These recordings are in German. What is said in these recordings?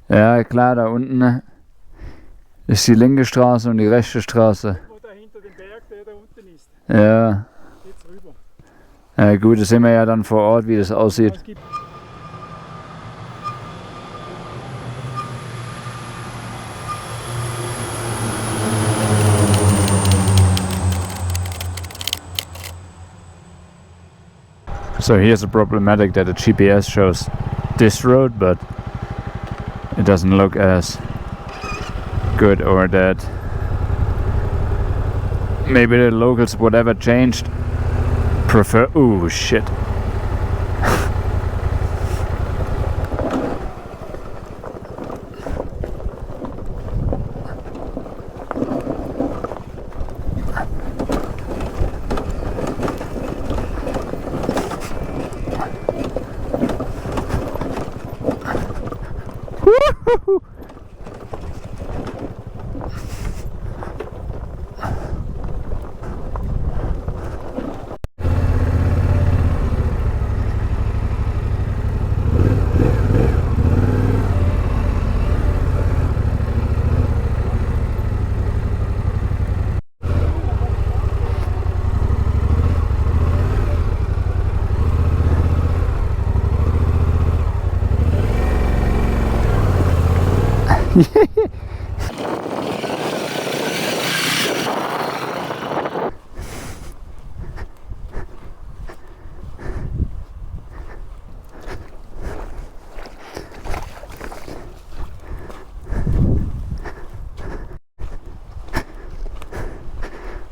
Ja, klar, da unten ist die linke Straße und die rechte Straße. Wo da hinter dem Berg, der da unten ist. Ja. Geht's rüber. Ja gut, das sehen wir ja dann vor Ort, wie das aussieht. Es gibt So here's a problematic that the GPS shows this road, but it doesn't look as good or that maybe the locals, whatever changed, prefer. Ooh, shit.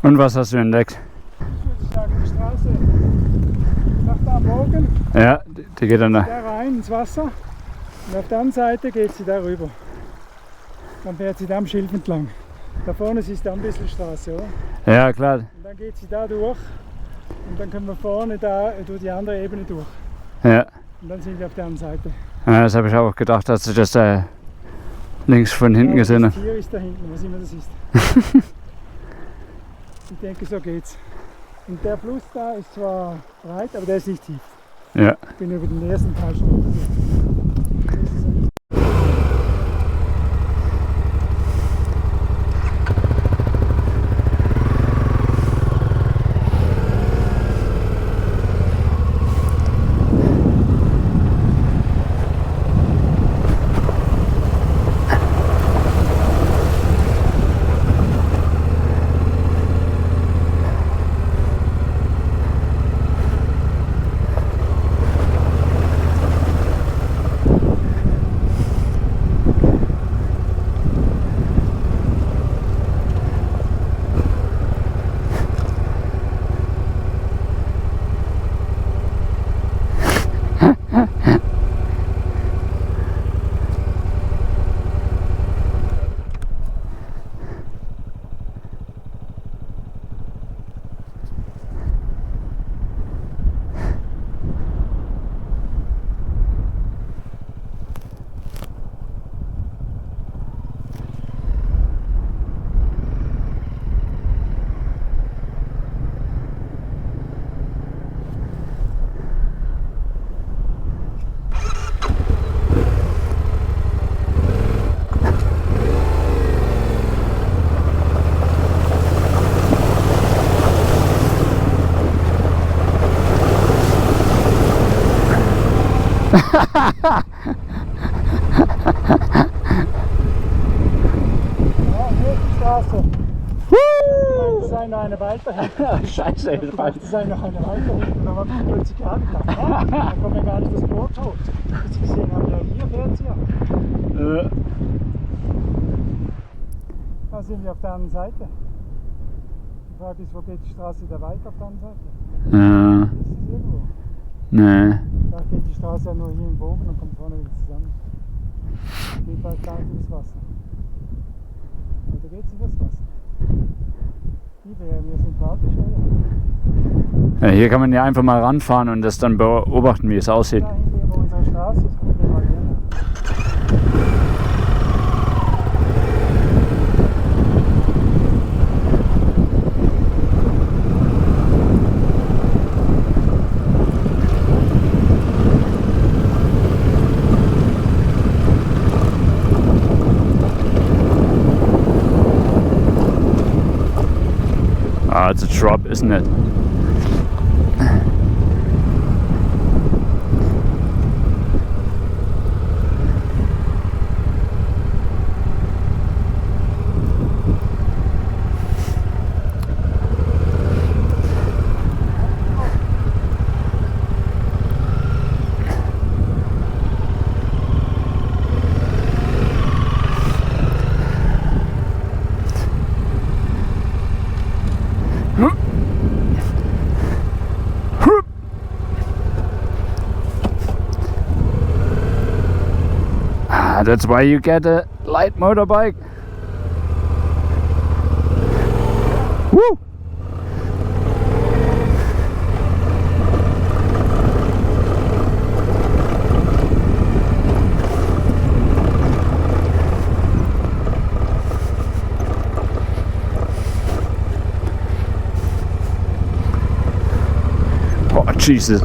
Und was hast du entdeckt? Ich würde sagen, die Straße nach da am Bogen, Ja, die geht dann da. da rein ins Wasser und auf der anderen Seite geht sie da rüber. Dann fährt sie da am Schilf entlang. Da vorne ist da ein bisschen Straße, oder? Ja, klar. Und dann geht sie da durch und dann können wir vorne da durch die andere Ebene durch. Ja. Und dann sind wir auf der anderen Seite. Ja, das habe ich auch gedacht, als ich das da links von hinten Ja, gesehen das habe. Tier ist da hinten, was immer das ist. Ich denke, so geht's. Und der Fluss da ist zwar breit, aber der ist nicht tief. Ja. Ich bin über den ersten Teil schon unterwegs. Ja, hier ist die Straße. Es sei noch eine weiter hinten. Scheiße, Es sei noch eine weiter hinten. Da war ich plötzlich gerade gedacht, da kommt ja gar nicht das Boot hoch. Bis ich gesehen habe, ja, hier fährt sie ja. Da sind wir auf der anderen Seite. Die Frage ist, wo geht die Straße da weiter auf der anderen Seite? Ja. Ist es irgendwo? Nee. Da geht die Straße ja nur hier im Bogen und kommt vorne wieder zusammen. Geht bald da übers Wasser. Oder geht sie übers Wasser? Die wäre mir sympathischer. Ja, hier kann man ja einfach mal ranfahren und das dann beobachten, wie es aussieht. Da hinten, wo unsere Straße ist, gucken wir mal her. that's a drop, isn't it? That's why you get a light motorbike. Woo! Oh, Jesus.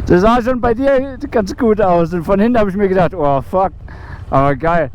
Das sah schon bei dir ganz gut aus und von hinten habe ich mir gedacht, oh fuck, aber geil.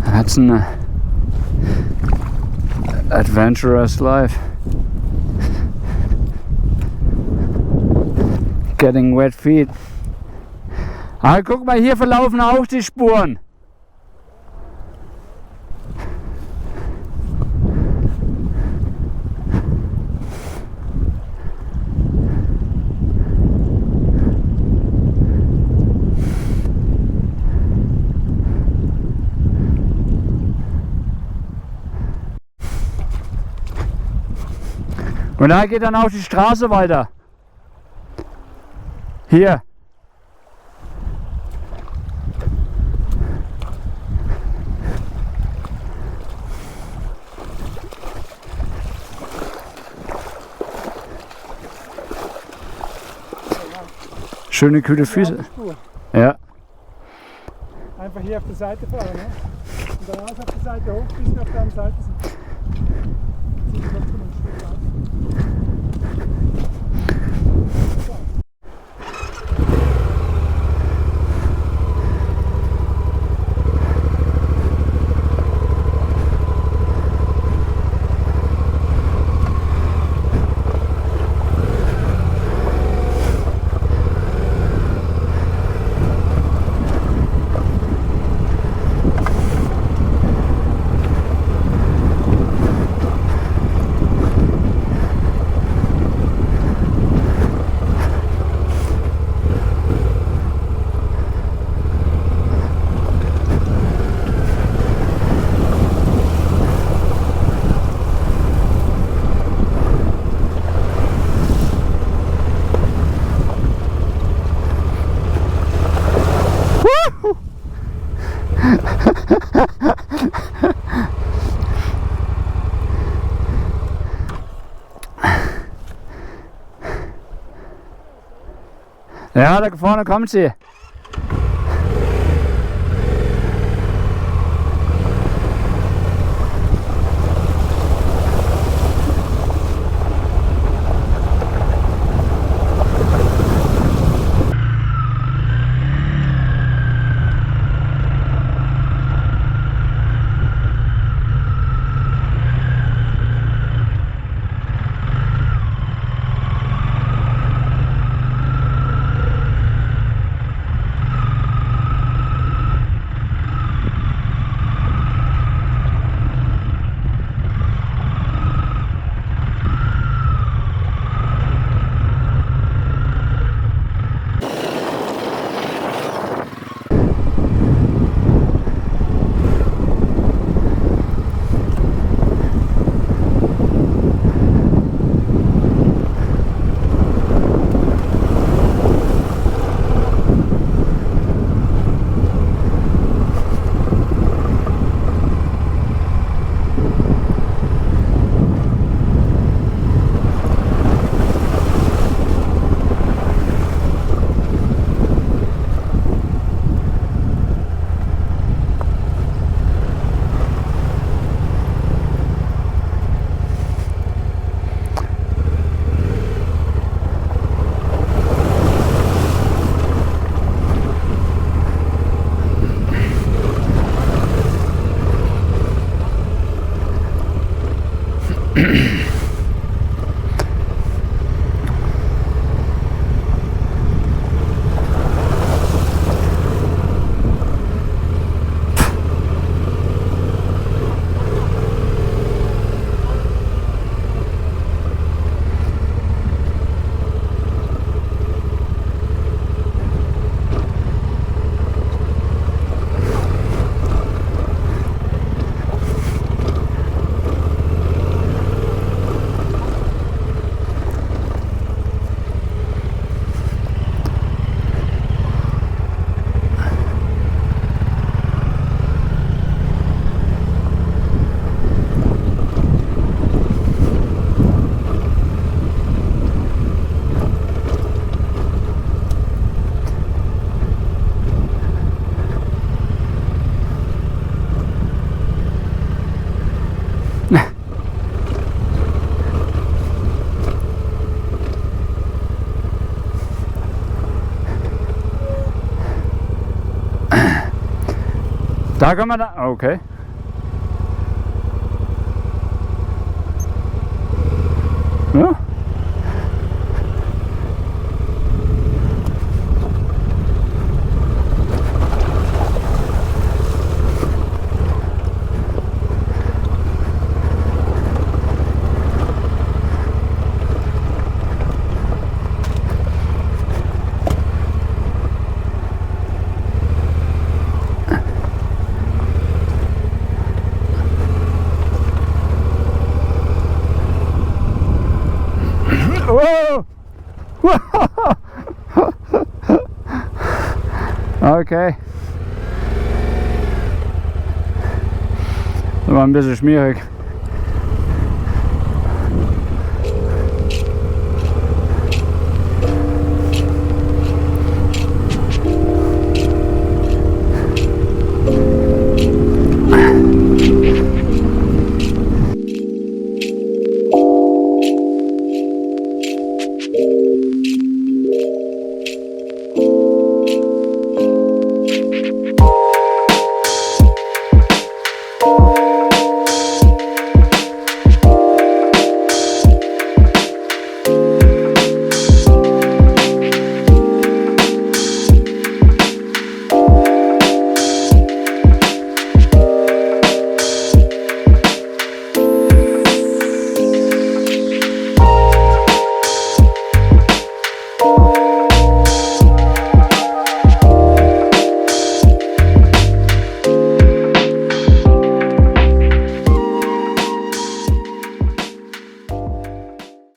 That's an adventurous life. Getting wet feet. Ah, guck mal, hier verlaufen auch die Spuren. Und da geht dann auch die Straße weiter. Hier. Schöne kühle Füße. Ja. Einfach hier auf der Seite fahren, ne? Und dann auf der Seite hoch, bis wir auf der anderen Seite sind. Sieht trotzdem ein Stück aus. Ja, da vorne kommt sie. Da kann man da. Okay. Ja? Whoa! Okay. Das war ein bisschen schmierig.